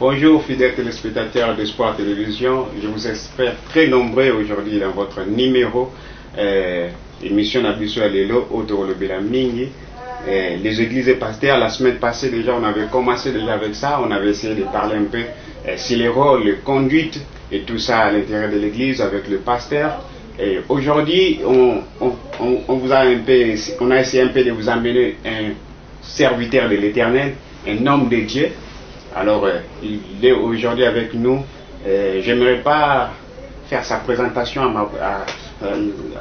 Bonjour fidèles téléspectateurs d'Espoir Télévision, je vous espère très nombreux aujourd'hui dans votre numéro émission Nabiso Alelo Otolobela Mingi. Les églises et pasteurs, la semaine passée déjà on avait commencé déjà avec ça, on avait essayé de parler un peu sur les rôles, les conduites et tout ça à l'intérieur de l'église avec le pasteur. Et aujourd'hui on vous a on a essayé un peu de vous amener un serviteur de l'Éternel, un homme de Dieu. Alors, il est aujourd'hui avec nous. J'aimerais pas faire sa présentation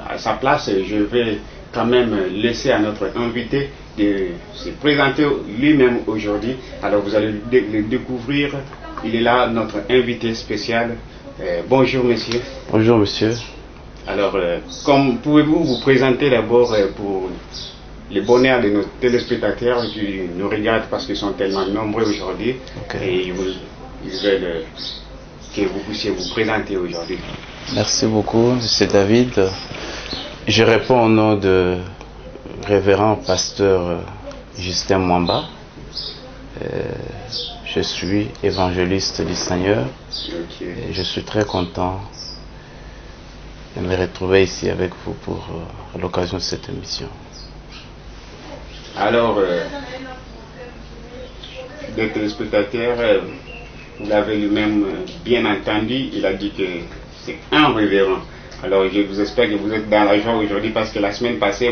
à sa place. Je vais quand même laisser à notre invité de se présenter lui-même aujourd'hui. Alors, vous allez le découvrir. Il est là, notre invité spécial. Bonjour, monsieur. Bonjour, monsieur. Alors, pouvez-vous vous présenter d'abord pour le bonheur de nos téléspectateurs qui nous regardent parce qu'ils sont tellement nombreux aujourd'hui, et ils veulent que vous puissiez vous présenter aujourd'hui. Merci beaucoup, M. David. Je réponds au nom de révérend pasteur Justin Mwamba. Je suis évangéliste du Seigneur. Et je suis très content de me retrouver ici avec vous pour l'occasion de cette émission. Alors, le téléspectateur, vous l'avez lui-même bien entendu, il a dit que c'est un révérend. Alors, je vous espère que vous êtes dans la joie aujourd'hui parce que la semaine passée,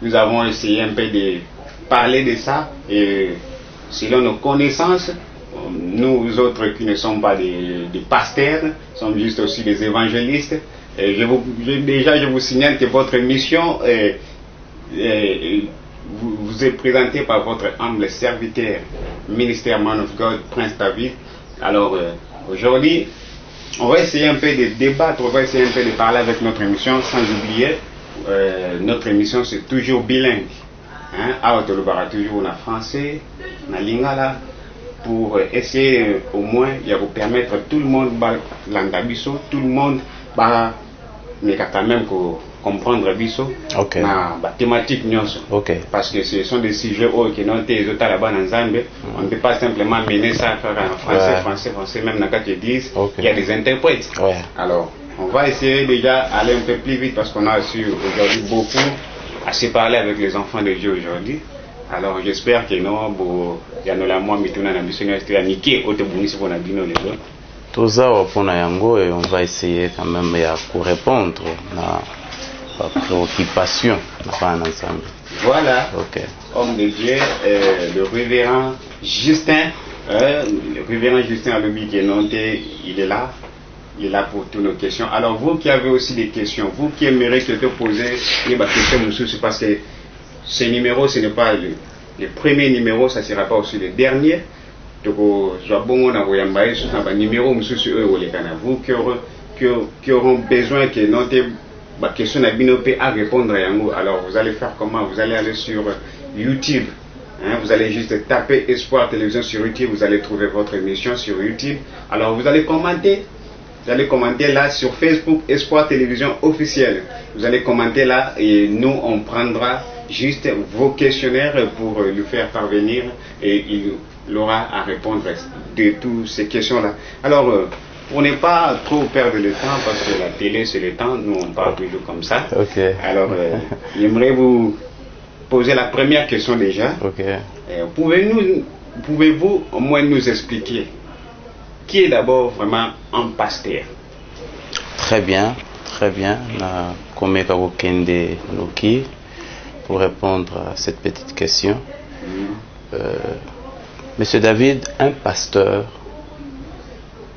nous avons essayé un peu de parler de ça. Et selon nos connaissances, nous autres qui ne sommes pas des pasteurs, sommes juste aussi des évangélistes. Et je vous signale que votre mission vous est présenté par votre humble serviteur, ministère Man of God, Prince David. Alors aujourd'hui, on va essayer un peu de débattre, on va essayer un peu de parler avec notre émission, sans oublier, notre émission c'est toujours bilingue. À Otolobara, toujours en français, en lingala, pour essayer au moins de vous permettre tout le monde, l'andabiso, tout le monde, mais quand même comprendre biso na thématique nyonso, parce que ce sont des sujets qui n'ont été ézotés là-bas dans Zambie. On ne peut pas simplement mener ça en français, même dans 4-10, il y a des interprètes. Alors, on va essayer déjà aller un peu plus vite parce qu'on a su aujourd'hui beaucoup à se parler avec les enfants de Dieu aujourd'hui. Alors, j'espère que nous, il y a la moi, mais tout le monde a niqué au Tébounis pour la bino les autres. Tout ça, et on va essayer quand même de répondre à la préoccupation. Voilà, homme de Dieu, le révérend Justin, Alobi Kenonté, il est là pour toutes nos questions. Alors vous qui avez aussi des questions, vous qui aimeriez que te poser des questions, parce que ce numéro, ce n'est pas le premier numéro, ça ne sera pas aussi le dernier. Vous qui auront besoin que notre question à répondre à. Alors vous allez faire comment? Vous allez aller sur YouTube. Vous allez juste taper Espoir Télévision sur YouTube, vous allez trouver votre émission sur YouTube. Alors vous allez commenter. Vous allez commenter là sur Facebook Espoir Télévision officielle. Vous allez commenter là et nous on prendra juste vos questionnaires pour lui faire parvenir et il aura à répondre de toutes ces questions-là. Alors, pour ne pas trop perdre le temps, parce que la télé c'est le temps, nous on parle toujours comme ça. Alors, j'aimerais vous poser la première question déjà. Pouvez-vous au moins nous expliquer qui est d'abord vraiment un pasteur? Très bien. Pour répondre à cette petite question. Monsieur David, un pasteur,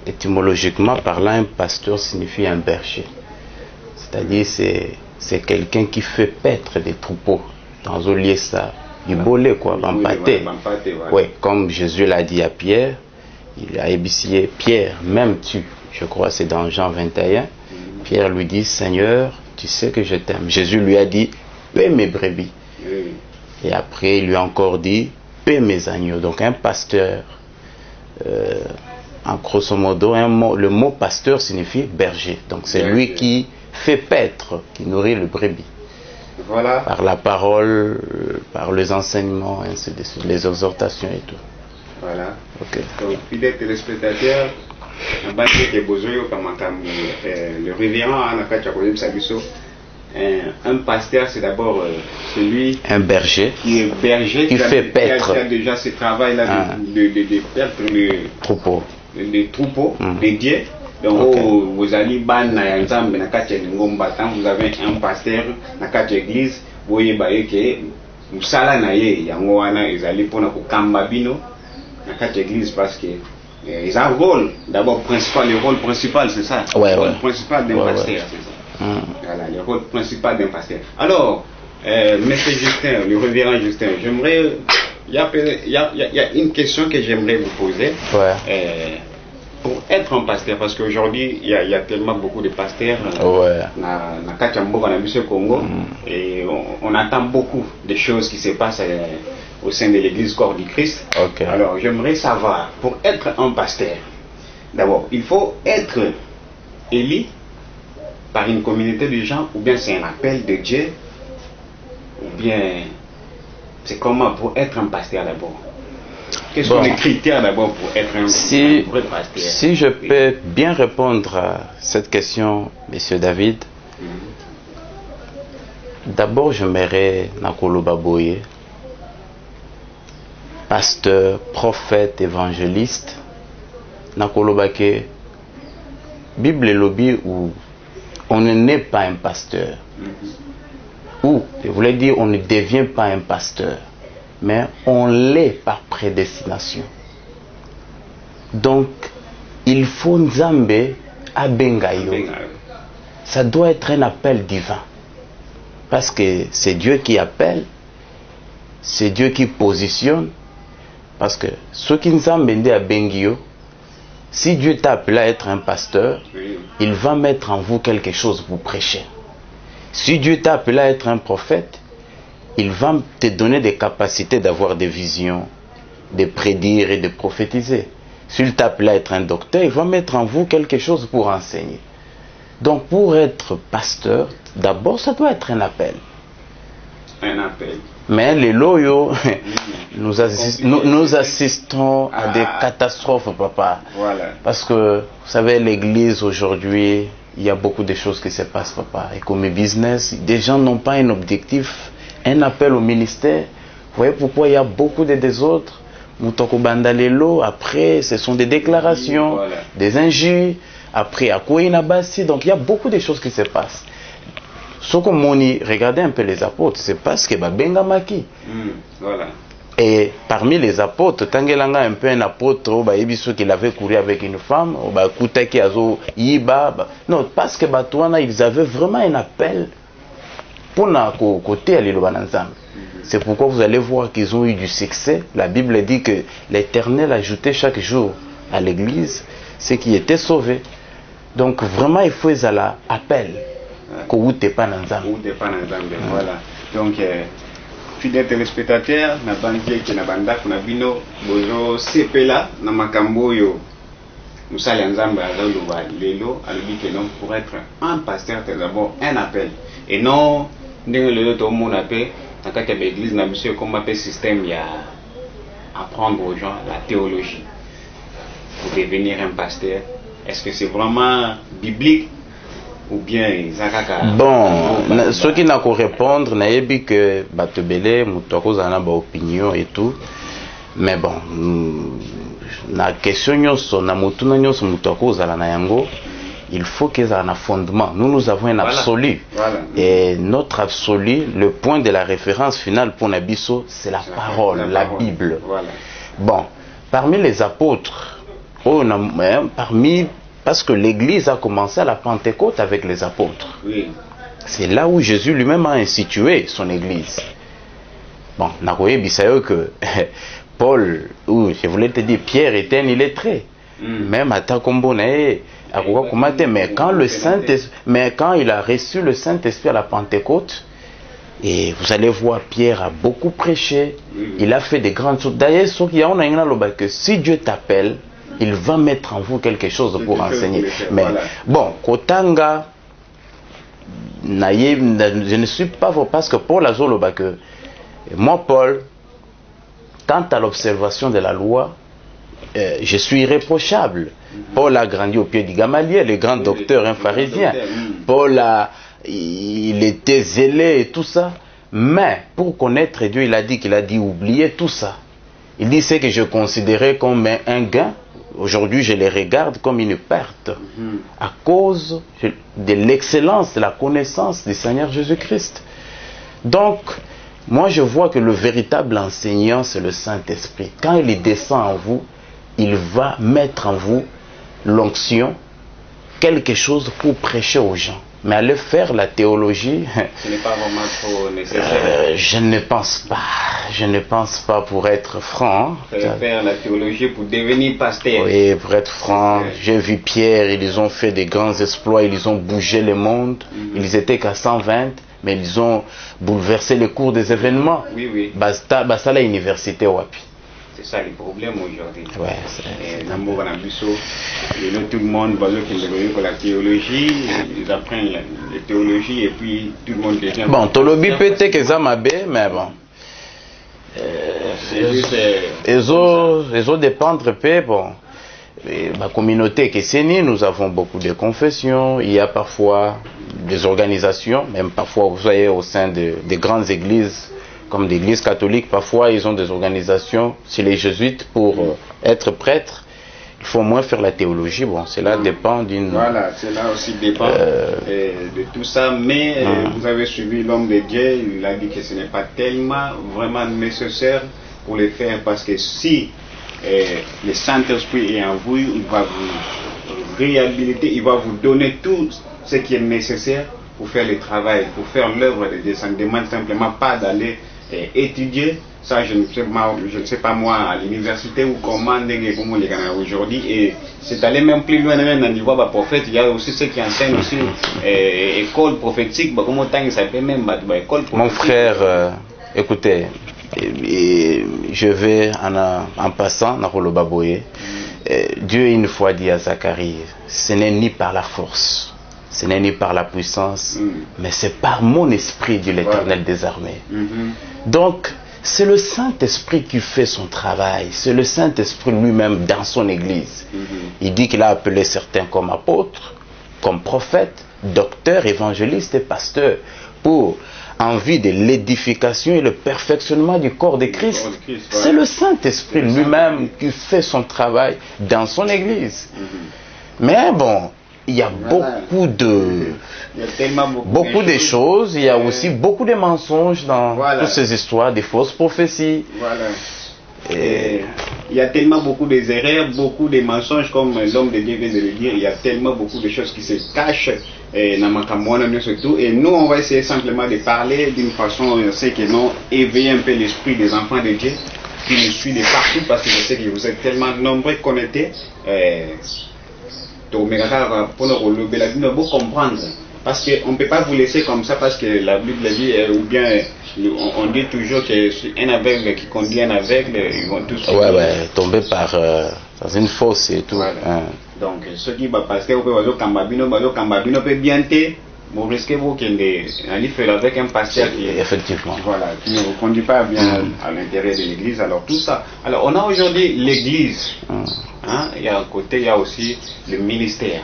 étymologiquement parlant, un pasteur signifie un berger. C'est-à-dire c'est quelqu'un qui fait paître des troupeaux. Dans un lieu ça, du bolé quoi, bampaté. Comme Jésus l'a dit à Pierre, il a ébissé Pierre, m'aimes-tu? Je crois c'est dans Jean 21. Pierre lui dit, Seigneur, tu sais que je t'aime. Jésus lui a dit, paie mes brebis. Et après il lui a encore dit, paie mes agneaux. Donc un pasteur, en grosso modo, le mot pasteur signifie berger. Donc c'est lui qui fait paître, qui nourrit le brebis. Par la parole, par les enseignements, ainsi de suite, les exhortations et tout. Voilà. Ok. Donc, fidèles téléspectateurs, le révérend un pasteur, c'est d'abord celui un berger qui est berger, qui fait paître. Qui a déjà ce travail-là de paître les troupeaux des dieux. Donc, vous allez ban quand vous avez un pasteur dans la église, vous voyez que musala na ye yango wana ezali pona ko kamba bino na église parce que ils ont un rôle d'abord principal, le rôle principal c'est ça, le rôle principal d'un pasteur, c'est ça. Voilà, le rôle principal d'un pasteur. Alors, Monsieur Justin, le révérend Justin, j'aimerais, il y a une question que j'aimerais vous poser. Pour être un pasteur, parce qu'aujourd'hui il y a tellement beaucoup de pasteurs dans Congo et on entend beaucoup de choses qui se passent au sein de l'église corps du Christ. Alors j'aimerais savoir, pour être un pasteur, d'abord il faut être élu par une communauté de gens, ou bien c'est un appel de Dieu, ou bien c'est comment pour être un pasteur d'abord? Quels sont les critères d'abord pour être un vrai pasteur? Si je peux bien répondre à cette question, Monsieur David, d'abord je m'aimerais Nakolo Baboye, pasteur, prophète, évangéliste, Nakolo Bake, Bible et lobby où on n'est pas un pasteur. Ou, je voulais dire, on ne devient pas un pasteur, mais on l'est par prédestination. Donc, il faut Nzambe abengayo. Ça doit être un appel divin. Parce que c'est Dieu qui appelle, c'est Dieu qui positionne. Parce que ce qui Nzambe ndi abengio, si Dieu t'a appelé à être un pasteur, il va mettre en vous quelque chose pour prêcher. Si Dieu t'a appelé à être un prophète, il va te donner des capacités d'avoir des visions, de prédire et de prophétiser. S'il t'a appelé à être un docteur, il va mettre en vous quelque chose pour enseigner. Donc pour être pasteur, d'abord ça doit être un appel. Un appel. Mais les loyaux, nous assistons à des catastrophes, papa. Voilà. Parce que, vous savez, l'église aujourd'hui, il y a beaucoup de choses qui se passent, papa. Et comme business, des gens n'ont pas un objectif, un appel au ministère. Vous voyez pourquoi il y a beaucoup de désordres. Moutoko Bandalelo, après, ce sont des déclarations, des injures. Après, à Kouinabassi. Donc, il y a beaucoup de choses qui se passent. Ce que Moni, regardez un peu les apôtres, c'est parce que Babenga Maki. Voilà. Et parmi les apôtres, Tangelanga un peu un apôtre, qu'il avait couru avec une femme, non, parce que Batouana, ils avaient vraiment un appel pour côté à l'Ilobananzam. C'est pourquoi vous allez voir qu'ils ont eu du succès. La Bible dit que l'Éternel ajoutait chaque jour à l'église ceux qui étaient sauvés. Donc vraiment, il faut un appel. Voilà. Donc, fidèles téléspectateurs, na bandier qui na banda kuna bino bozo sepela na makambo yo musala nzambe azoluba lelo alobi que non, pour être un pasteur c'est d'abord un appel et non ndenge lelo to mon appel na kati ya l'église na monsieur comme appel système ya apprendre aux gens la théologie pour devenir un pasteur. Est-ce que c'est vraiment biblique? Ou bien bon, ceux qui n'ont qu'à répondre, n'a pas que Batebele, Moutoko Zana ba opinion et tout. Mais bon, la question sur na Moutuna Nyos Moutoko Zana Yango, il faut qu'ils aient un fondement. Nous avons un absolu. Voilà. Et notre absolu, le point de la référence finale pour Nabiso, c'est la parole, la Bible. Voilà. Bon, parmi les apôtres, parce que l'église a commencé à la Pentecôte avec les apôtres. Oui. C'est là où Jésus lui-même a institué son église. Bon, Nakoye Bissayo que Paul, ou je voulais te dire, Pierre était un illettré. Même à Takombonae, mais quand il a reçu le Saint-Esprit à la Pentecôte, et vous allez voir, Pierre a beaucoup prêché, il a fait des grandes choses. D'ailleurs, que si Dieu t'appelle, il va mettre en vous quelque chose pour enseigner. Mais bon, Kotanga, je ne suis pas parce que Paul a dit que moi, Paul, quant à l'observation de la loi, je suis irréprochable. Paul a grandi au pied du Gamaliel, le grand docteur, un pharisien. Paul il était zélé et tout ça. Mais pour connaître Dieu, il a dit oubliez tout ça. Il dit ce que je considérais comme un gain. Aujourd'hui, je les regarde comme une perte à cause de l'excellence, de la connaissance du Seigneur Jésus-Christ. Donc, moi, je vois que le véritable enseignant, c'est le Saint-Esprit. Quand il descend en vous, il va mettre en vous l'onction, quelque chose pour prêcher aux gens. Mais aller faire la théologie, ce n'est pas vraiment trop nécessaire. Je ne pense pas. Je ne pense pas, pour être franc. Faire la théologie pour devenir pasteur. Oui, pour être franc. J'ai vu Pierre, ils ont fait des grands exploits, ils ont bougé le monde. Ils étaient qu'à 120, mais ils ont bouleversé le cours des événements. Oui, oui. Basta la université wapi. C'est ça le problème aujourd'hui. Ouais, tout le monde va que la théologie, ils apprennent la théologie et puis tout le monde devient... Bon, tolobi peut-être que ça m'a bé, mais bon. Les autres dépendre peu, bon. Ma communauté que c'est nous avons beaucoup de confessions, il y a parfois des organisations, même parfois vous voyez au sein des grandes églises, comme l'église catholique, parfois ils ont des organisations chez les jésuites pour être prêtre. Il faut au moins faire la théologie. Bon, cela dépend d'une... Voilà, cela aussi dépend de tout ça. Mais vous avez suivi l'homme de Dieu, il a dit que ce n'est pas tellement vraiment nécessaire pour le faire, parce que si le Saint-Esprit est en vous, il va vous réhabiliter, il va vous donner tout ce qui est nécessaire pour faire le travail, pour faire l'œuvre de Dieu. Ça ne demande simplement pas d'aller étudier. Ça, je ne sais pas moi, à l'université ou comment les Ghana aujourd'hui. Et c'est aller même plus loin dans le niveau de prophète. Il y a aussi ceux qui enseignent aussi école prophétique. Comment il s'appelle même école prophétique. Mon frère, écoutez, je vais en passant dans le Baboye. Dieu une fois dit à Zacharie, ce n'est ni par la force, ce n'est ni par la puissance, mais c'est par mon esprit, dit l'Éternel des armées. Donc, c'est le Saint-Esprit qui fait son travail. C'est le Saint-Esprit lui-même dans son église. Il dit qu'il a appelé certains comme apôtres, comme prophètes, docteurs, évangélistes et pasteurs pour en vue de l'édification et le perfectionnement du corps de Christ. C'est le Saint-Esprit lui-même qui fait son travail dans son église. Mais bon, il y a beaucoup de choses, il y a aussi beaucoup de mensonges dans toutes ces histoires, des fausses prophéties. Et il y a tellement beaucoup d'erreurs, beaucoup de mensonges, comme l'homme de Dieu vient de le dire. Il y a tellement beaucoup de choses qui se cachent surtout. Et nous, on va essayer simplement de parler d'une façon, c'est que non, éveiller un peu l'esprit des enfants de Dieu qui nous suivent de partout, parce que je sais que vous êtes tellement nombreux connectés. Pour nous comprendre, parce qu'on ne peut pas vous laisser comme ça, parce que la Bible dit, ou bien on dit toujours qu'un aveugle qui conduit un aveugle, ils vont tous tomber dans une fosse et tout. Voilà. Donc ce qui va passer au Cambabino peut bien être, vous risquez vous qu'il aller faire avec un pasteur qui effectivement qui ne vous conduit pas bien à l'intérieur de l'église. Alors tout ça. Alors on a aujourd'hui l'église. Il y a un côté, il y a aussi le ministère.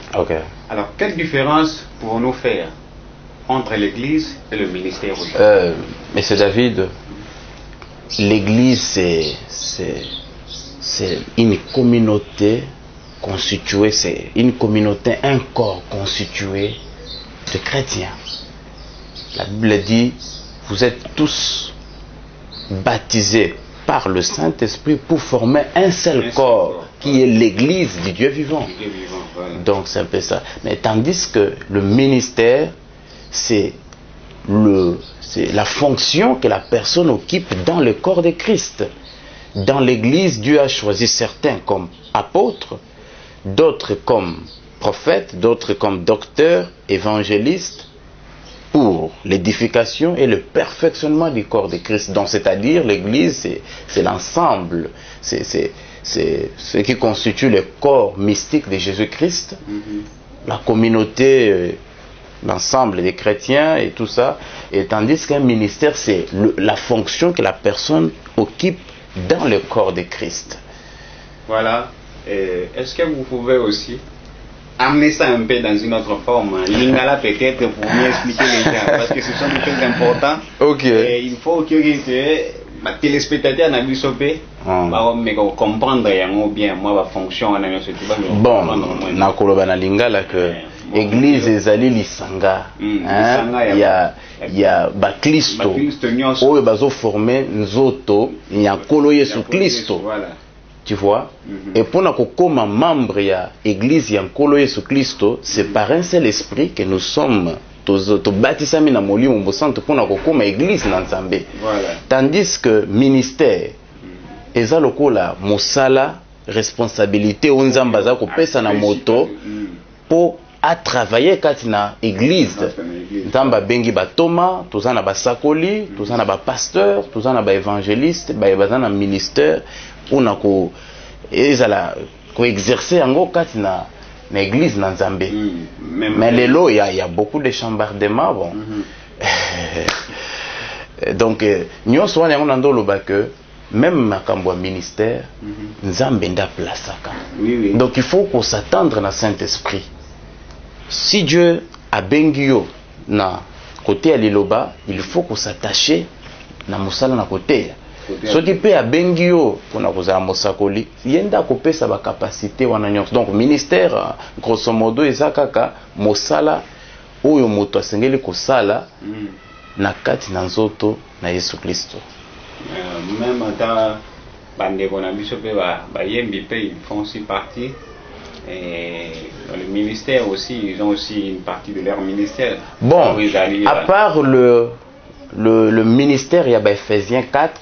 Alors quelle différence pouvons-nous faire entre l'église et le ministère aujourd'hui? Monsieur David, l'église c'est une communauté constituée, c'est une communauté, un corps constitué de chrétiens. La Bible dit, vous êtes tous baptisés par le Saint-Esprit pour former un seul corps qui est l'église du Dieu vivant. Donc c'est un peu ça. Mais tandis que le ministère, c'est la fonction que la personne occupe dans le corps de Christ. Dans l'église, Dieu a choisi certains comme apôtres, d'autres comme prophètes, d'autres comme docteurs, évangélistes, pour l'édification et le perfectionnement du corps de Christ. Donc, c'est-à-dire, l'église, c'est l'ensemble, c'est ce qui constitue le corps mystique de Jésus-Christ, la communauté, l'ensemble des chrétiens et tout ça. Et tandis qu'un ministère, c'est la fonction que la personne occupe dans le corps de Christ. Voilà. Est-ce que vous pouvez aussi amener ça un peu dans une autre forme, Lingala peut-être, pour mieux expliquer les gens, parce que ce sont des choses importantes. Ok. Et il faut que les téléspectateurs n'ont pas comprendre bien moi fonction. Bon, nakoloba na Lingala que église ezali lisanga, il y a baklisto oyo bazo former nzoto nyakolo Yesu Kristo. Tu vois? Et pour nous comme membre de l'église Yankolo Yesu Christo, c'est par un seul esprit que nous sommes bâtissés na moli au centre pour nous comme église Nzambe. Tandis que ministère eza lokola mosala responsabilité on Nzamba za ko pesa na moto pour à travailler kati na église. Nzamba bengi ba Thomas, tozana ba sakoli, tozana ba pasteur, tozana ba évangéliste, ba bazana ministère pour ko exercer en kati na église na Nzambe. Mais lelo il y a beaucoup de chambardements bon. Donc nyonso wana yango ndolo ba que même makambo ya ministère Nzambe nda placaka. Donc il faut qu'on s'attendre na Saint-Esprit. Si Dieu a bengi yo na côté ya liloba, il faut qu'on s'attache na musala na côté. Ce qui peut a bengi yo pour na kozala mosakoli, yenda kopesa ba capacité wana nyonso. Donc ministère grosso modo eza kaka mosala oyo moto asengeli kosala na kati na nzoto na Yesu Kristo. Même ata bandeko na biso pe ba yembi pe ils font aussi partie. Et dans le ministère aussi, ils ont aussi une partie de leur ministère. Bon, à part le ministère, il y a Ephésiens 4,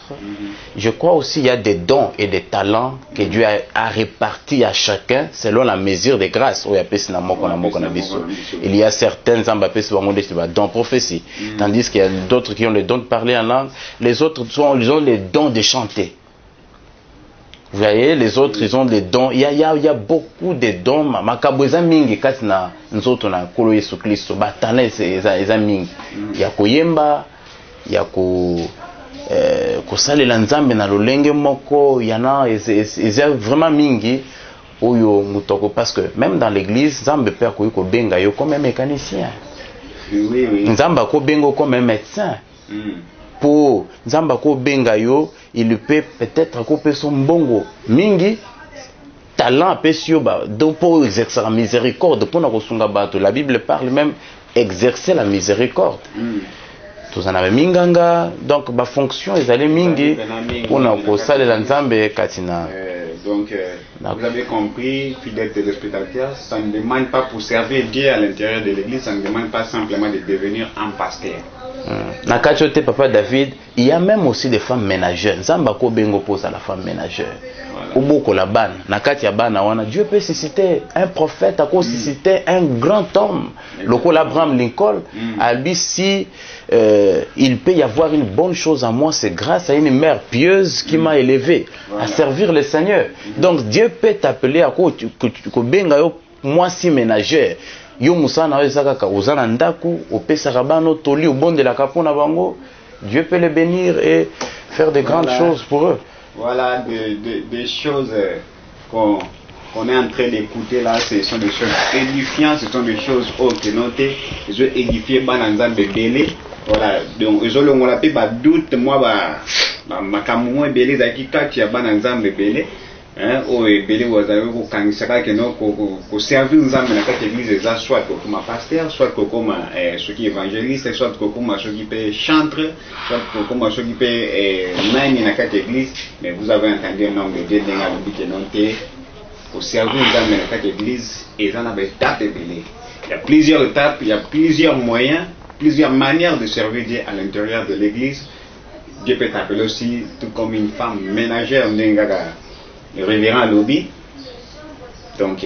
je crois aussi il y a des dons et des talents que Dieu a répartis à chacun selon la mesure de grâce. Il y a certains dons prophétie, tandis qu'il y a d'autres qui ont le don de parler en langue, les autres ils ont les dons de chanter. Vous voyez, les autres, ils ont des dons. Il y a beaucoup de dons. Makaboza mingi katina nzoto na kolo Yesu Kristo. Batana eza mingi. Ya koyemba, ya kosalela Nzambe na lolenge moko, yana eza vraiment mingi oyo mutoko parce que même dans l'église Nzambe pe akoyi ko benga yo comme un mécanicien. Nzambe ko bengo comme un médecin. Pour Nzamba ko benga yo, il peut peut-être couper son bongo mingi talent pesio ba donc pour exercer la miséricorde pour na kosunga bato. La Bible parle même exercer la miséricorde. Tous en avez minganga donc ba fonction ezali mingi pour na kosalela Nzambe katina. Donc vous avez compris, fidèles téléspectateurs, ça ne demande pas pour servir Dieu à l'intérieur de l'église, ça ne demande pas simplement de devenir un pasteur. Na kachote papa David, il y a même aussi des femmes ménagères. Nzamba ko bengo pose à la femme ménagère. Oboko la bana, na kati ya bana wana, Dieu peut susciter un prophète, a susciter un grand homme. Lokola Abraham Lincoln, a lui si il peut y avoir une bonne chose en moi, c'est grâce à une mère pieuse qui m'a élevé à servir le Seigneur. Donc Dieu peut t'appeler à ko benga yo moi si ménagère. Yo musana wezaka ka uzana ndaku opesaka bano toli obondela kapona bango. Dieu peut les bénir et faire de grandes choses pour eux. Voilà des choses qu'on est en train d'écouter là, ce sont des choses édifiantes, ce sont des choses que notées, je édifié bananzambe belé. Voilà, donc je le m'appelle pas doute moi ma kamu belé zaki kati ya bananzambe belé. O ebele wazali ko kanisaka ke no ko servir Nzambe na kati église za soit comme pasteur, soit comme ceux qui évangéliste, soit comme ceux qui peut chanter, soit comme ceux qui peut nani na kati église. Mais vous avez entendu un nombre de gens dans le but que non te ko servir Nzambe na kati église et ça n'avait étapes ebele. Il y a plusieurs étapes, il y a plusieurs moyens, plusieurs manières de servir Dieu à l'intérieur de l'église. Dieu peut t'appeler aussi tout comme une femme ménagère n'engaga. Le révérend Lobi, donc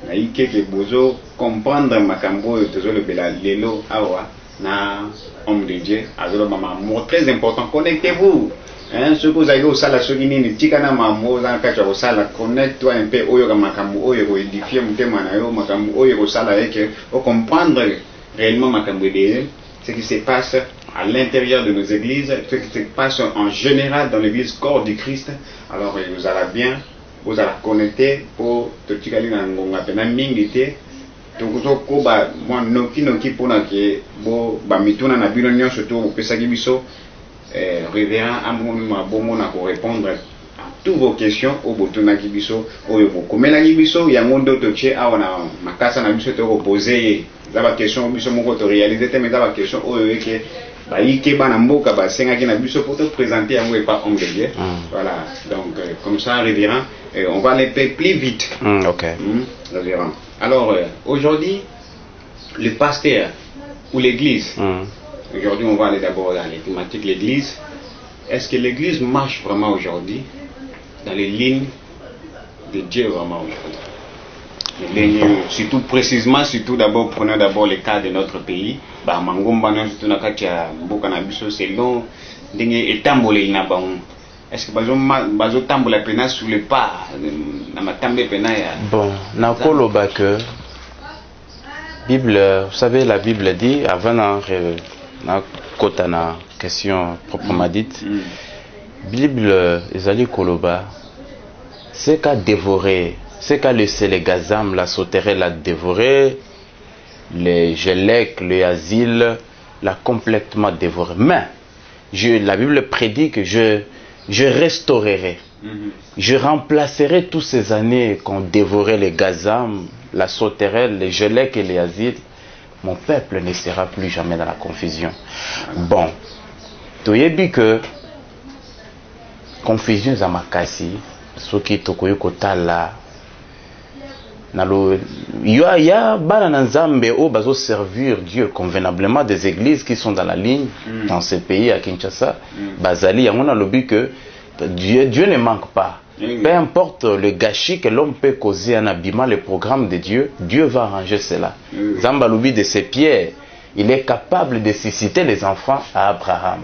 naïe que bozo comprendre makambo tozolo bela lelo awa na homme de Dieu azolo mama mot très important, connectez-vous ce que vous avez au sala soki nini tikana mamo za kacha au sala connecte-toi un peu oyo makambo oyo ko édifier mutema na yo makambo oyo ko sala yeke au comprendre réellement makambo de ce qui se passe à l'intérieur de nos églises, ce qui se passe en général dans l'église corps du Christ. Alors vous allez bien vous allez connecter pour te tikali na ngonga pena mingi te tokuzo ko ba moi noki pona ke bo ba mituna na bino nyonso to pesaki biso révérend amoni mabomo na ko répondre à toutes vos questions au botuna ki biso oyo bokomela ki biso yango ndo to che awana makasa na biso to ko poser za ba question biso moko to réaliser te mais za ba question oyo ke ba yike bana mboka ba senga ki na biso pour te présenter yango et pas homme de Dieu. Voilà, donc comme ça révérend on va aller plus vite. OK. Révérend. Alors aujourd'hui le pasteur ou l'église. Aujourd'hui on va aller d'abord dans les thématiques l'église. Est-ce que l'église marche vraiment aujourd'hui dans les lignes de Dieu vraiment aujourd'hui? Les lignes, surtout précisément, surtout d'abord, prenons d'abord le cas de notre pays. Bah, Mangomba, surtout dans le cas de Bokanabiso, c'est long. Est-ce que bazo tambola pena sous le pas na matambe pena ya bon na koloba que Bible, vous savez la Bible dit avant na kota na question proprement dite Bible ezali koloba c'est qu'à dévorer, c'est qu'à laisser les gazam la sauterelle la dévorer, les gelec, les asiles la complètement dévorer. Mais la Bible prédit que je restaurerai, je remplacerai toutes ces années qu'on dévorait les gazam, la sauterelle, les gelec et les asiles. Mon peuple ne sera plus jamais dans la confusion. Bon, tu as dit que confusion zamakasi, ce qui est au kotala. Il y a Balanazambe au bazo servir Dieu convenablement des églises qui sont dans la ligne dans ces pays à Kinshasa. Bazali, on a le but que Dieu ne manque pas. Peu importe le gâchis que l'homme peut causer en abîmant le programme de Dieu, Dieu va arranger cela. Zamba l'oubli de ses pierres, il est capable de susciter les enfants à Abraham.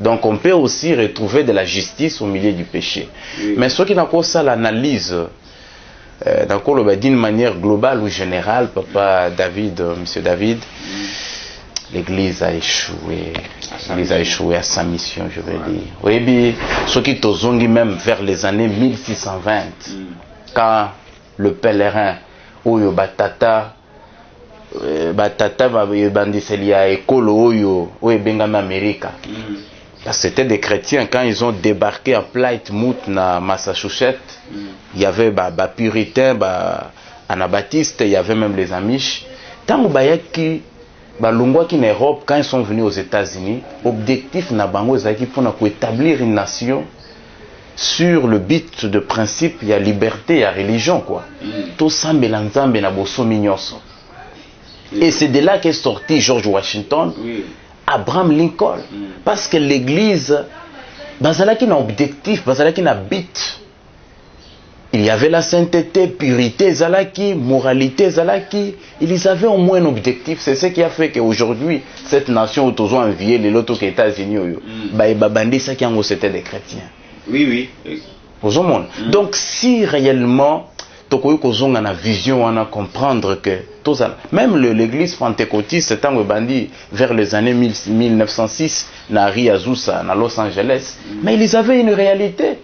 Donc on peut aussi retrouver de la justice au milieu du péché. Mais ce qui n'a pas ça l'analyse. D'une manière globale ou générale, papa David, monsieur David, l'église a échoué. L'église a échoué à sa mission, je veux dire. Oui, bien, ce qui tozongi même vers les années 1620, quand le pèlerin, Oyo Batata, Bandiselia et Kolo Oyo, Oyo Bengame America. C'était des chrétiens quand ils ont débarqué à Plymouth, na Massachusetts. Il y avait puritains, anabaptistes, il y avait même les Amish. Tant que Lungwa qui en Europe, quand ils sont venus aux États-Unis, l'objectif na bango c'est pour établir une nation sur le but de principe, il y a liberté, il y a religion quoi. Tout ça mélanzambe na bosso mignoso. Et c'est de là qu'est sorti George Washington. Abraham Lincoln, parce que l'église, bazalaki na objectif, bazalaki na but. Il y avait la sainteté, purité, zalaki, moralité, zalaki. Ils avaient au moins un objectif. C'est ce qui a fait qu'aujourd'hui, cette nation où tous ont envié les lotos aux États-Unis, c'était des chrétiens. Oui. Donc, si réellement, on a la vision, on a comprendre que même l'église pentecôtiste, vers les années 1906, à Azusa, à Los Angeles, mais ils avaient une réalité.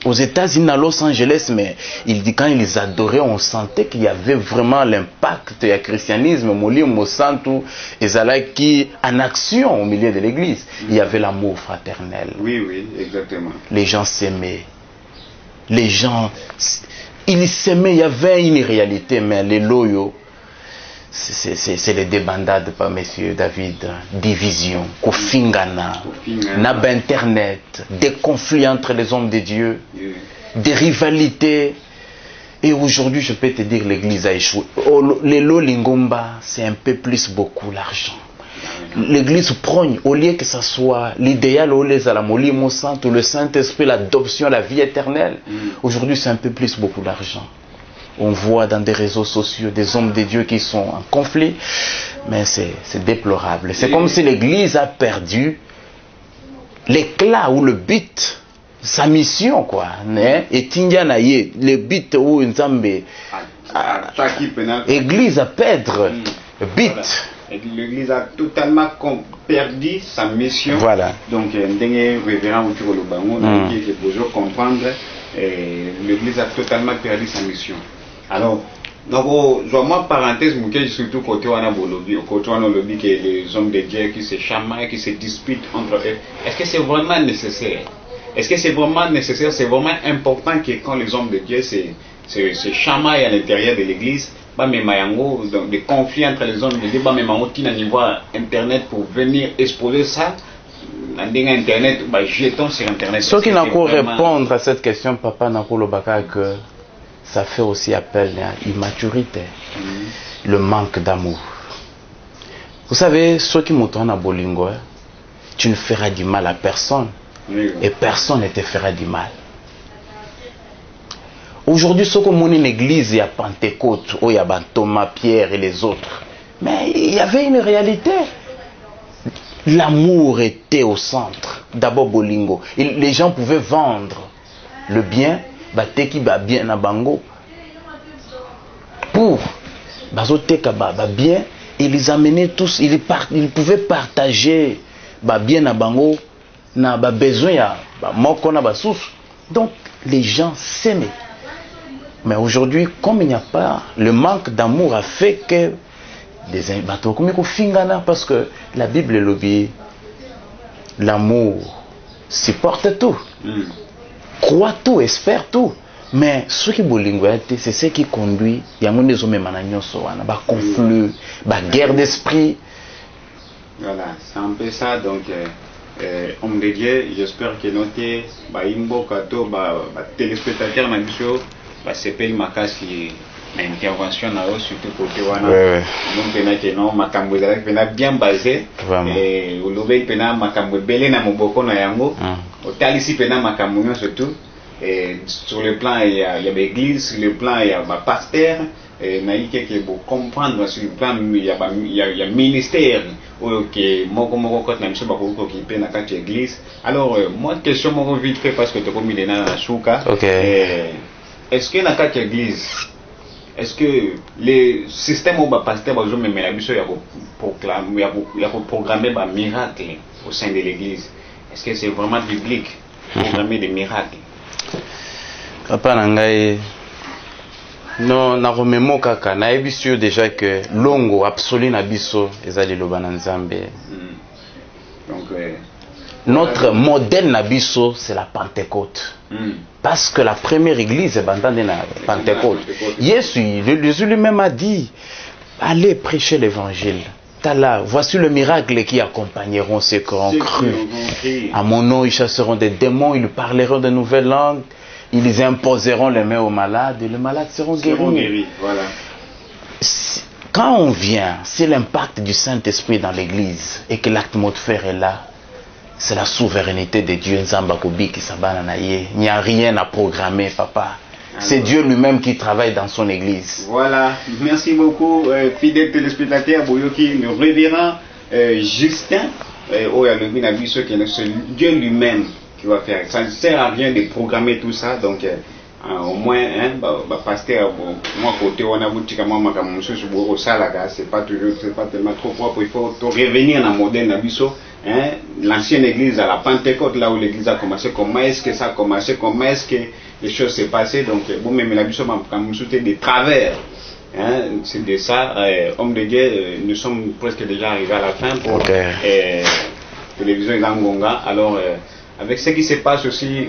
Aux États-Unis, à Los Angeles, mais il dit quand ils adoraient, on sentait qu'il y avait vraiment l'impact du christianisme, qui en action au milieu de l'église. Il y avait l'amour fraternel. Oui, exactement. Les gens s'aimaient. Les gens, ils s'aimaient, il y avait une réalité, mais les loyaux, c'est les débandades par messieurs David, division, kofingana, nab internet, des conflits entre les hommes de Dieu, des rivalités. Et aujourd'hui, je peux te dire, l'église a échoué. Les lots lingomba, c'est un peu plus beaucoup l'argent. L'église prône, au lieu que ce soit l'idéal, au lieu de la molimo sainte, le Saint-Esprit, l'adoption, la vie éternelle. Aujourd'hui, c'est un peu plus beaucoup d'argent. On voit dans des réseaux sociaux des hommes de Dieu qui sont en conflit, mais c'est déplorable. C'est comme si l'église a perdu l'éclat ou le but, sa mission, quoi. Et Tindianaye, le but où Nzambe, l'église a perdu le but. L'église a totalement perdu sa mission. Voilà. Donc, révérend Outuro Lobango, qui est besoin comprendre l'église a totalement perdu sa mission. Alors, donc, moi, parenthèse, surtout côté on a lobby que les hommes de Dieu qui se chamaillent, qui se disputent entre eux. Est-ce que c'est vraiment nécessaire? Est-ce que c'est vraiment nécessaire? C'est vraiment important que quand les hommes de Dieu se chamaillent à l'intérieur de l'église, donc des conflits entre les hommes de Dieu, à niveau internet pour venir exposer ça. Internet, jetons sur internet. Ce qui n'a qu'à répondre à cette question, papa Nakolo Baka, que ça fait aussi appel à l'immaturité, le manque d'amour. Vous savez, ceux qui m'entendent à Bolingo, tu ne feras du mal à personne, et personne ne te fera du mal. Aujourd'hui, ce qu'on monnaie une église, il y a Pentecôte, il y a Thomas, Pierre et les autres. Mais il y avait une réalité. L'amour était au centre. D'abord Bolingo. Les gens pouvaient vendre le bien, bateki ba bien na bango. Pour bazoteka ba bien, ils les amenaient tous, ils pouvaient partager ba bien na bango na ba besoin ya ba moko na ba sous. Donc les gens s'aimaient. Mais aujourd'hui, comme il n'y a pas, le manque d'amour a fait que des bateaux comme parce que la Bible est lobby, l'amour supporte tout, croit tout, espère tout. Mais ce qui est c'est ce qui conduit, il y a des hommes qui conflit, guerre d'esprit. Voilà, c'est un peu ça. Donc, homme de Dieu, j'espère que notre téléspectateur c'est pas une intervention surtout côté wana donc que non makambo bien basé et au lobby pena makambo belé na moboko na yango otalisi pena makambo surtout et sur le plan il y a l'église, sur le plan il y a pasteur et naïke que pour comprendre sur le plan il y a ministère OK moko côté na biso ba ko occupé na kati église. Alors moi question moko vite fait parce que tu comme il est na shuka est-ce que dans cette église, est-ce que les systèmes où les pasteurs ont programmé des miracles au sein de l'église? Est-ce que c'est vraiment biblique, programmer des miracles? Papa Nangaï, non, na rememo kaka, na ebisio déjà que longo absolu na biso ezali loba na Nzambe. Donc notre modèle Nabiso, c'est la Pentecôte. Parce que la première église est bandée la Pentecôte. Jésus lui-même a dit, allez prêcher l'évangile. Voici le miracle qui accompagneront ceux qui ont cru. À mon nom, ils chasseront des démons, ils parleront de nouvelles langues, ils imposeront les mains aux malades et les malades seront guéris. Voilà. Quand on vient, c'est l'impact du Saint-Esprit dans l'église et que l'atmosphère est là. C'est la souveraineté de Dieu. Il n'y a rien à programmer, papa. C'est Dieu lui-même qui travaille dans son église. Voilà. Merci beaucoup, fidèles téléspectateurs. Le révérend Justin, c'est Dieu lui-même qui va faire. Ça ne sert à rien de programmer tout ça. Donc, au moins, pasteur, moi, côté, on a vu c'est pas tellement trop propre. Il faut revenir dans le modèle Nabiso. L'ancienne église à la Pentecôte, là où l'église a commencé, comment est-ce que ça a commencé, comment est-ce que les choses s'est passées. Donc, vous même la Bible des travers. C'est de ça, homme de Dieu, nous sommes presque déjà arrivés à la fin pour télévision Zangonga. Alors, avec ce qui se passe aussi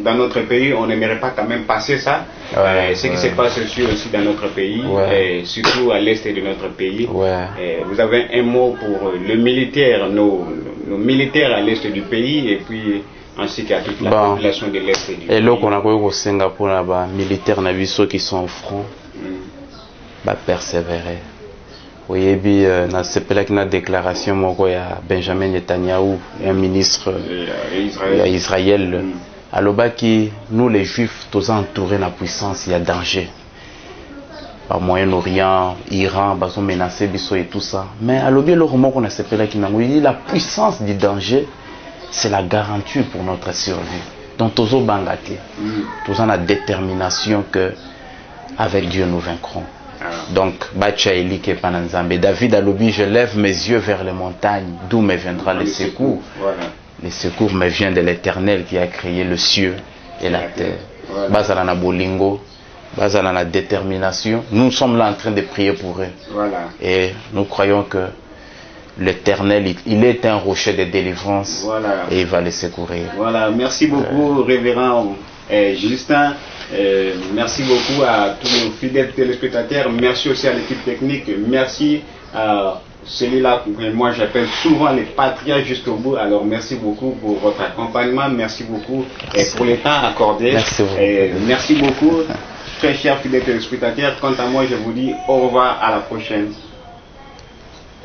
dans notre pays, on n'aimerait pas quand même passer ça. Ce qui se passe aussi dans notre pays, et surtout à l'est de notre pays. Vous avez un mot pour le militaire, nos militaires à l'est du pays et puis ainsi qu'à toute la population de l'est du pays. Et là, on a au Singapour, les militaires qui sont au front, persévérer. Oui, puis dans la déclaration, il y a Benjamin Netanyahu, un ministre d'Israël. Alors, nous les Juifs, tous entourés de la puissance, il y a danger. Par Moyen-Orient, Iran, ils sont menacés et tout ça. Mais à l'objet, la puissance du danger, c'est la garantie pour notre survie. Donc, tous les bangatés, tous la détermination que avec Dieu nous vaincrons. Donc, David a l'objet, je lève mes yeux vers les montagnes, d'où me viendra le secours. Les secours me viennent de l'Éternel qui a créé le ciel et la terre. bazala na bolingo, bazala na détermination. Nous sommes là en train de prier pour eux. Voilà. Et nous croyons que l'Éternel, il est un rocher de délivrance, voilà, et il va les secourir. Voilà, merci beaucoup, révérend Justin. Merci beaucoup à tous nos fidèles téléspectateurs. Merci aussi à l'équipe technique. Merci à celui-là que moi j'appelle souvent les patriotes jusqu'au bout. Alors merci beaucoup pour votre accompagnement. Merci beaucoup pour le temps accordé. Merci beaucoup, très chers fidèles téléspectateurs. Quant à moi, je vous dis au revoir, à la prochaine.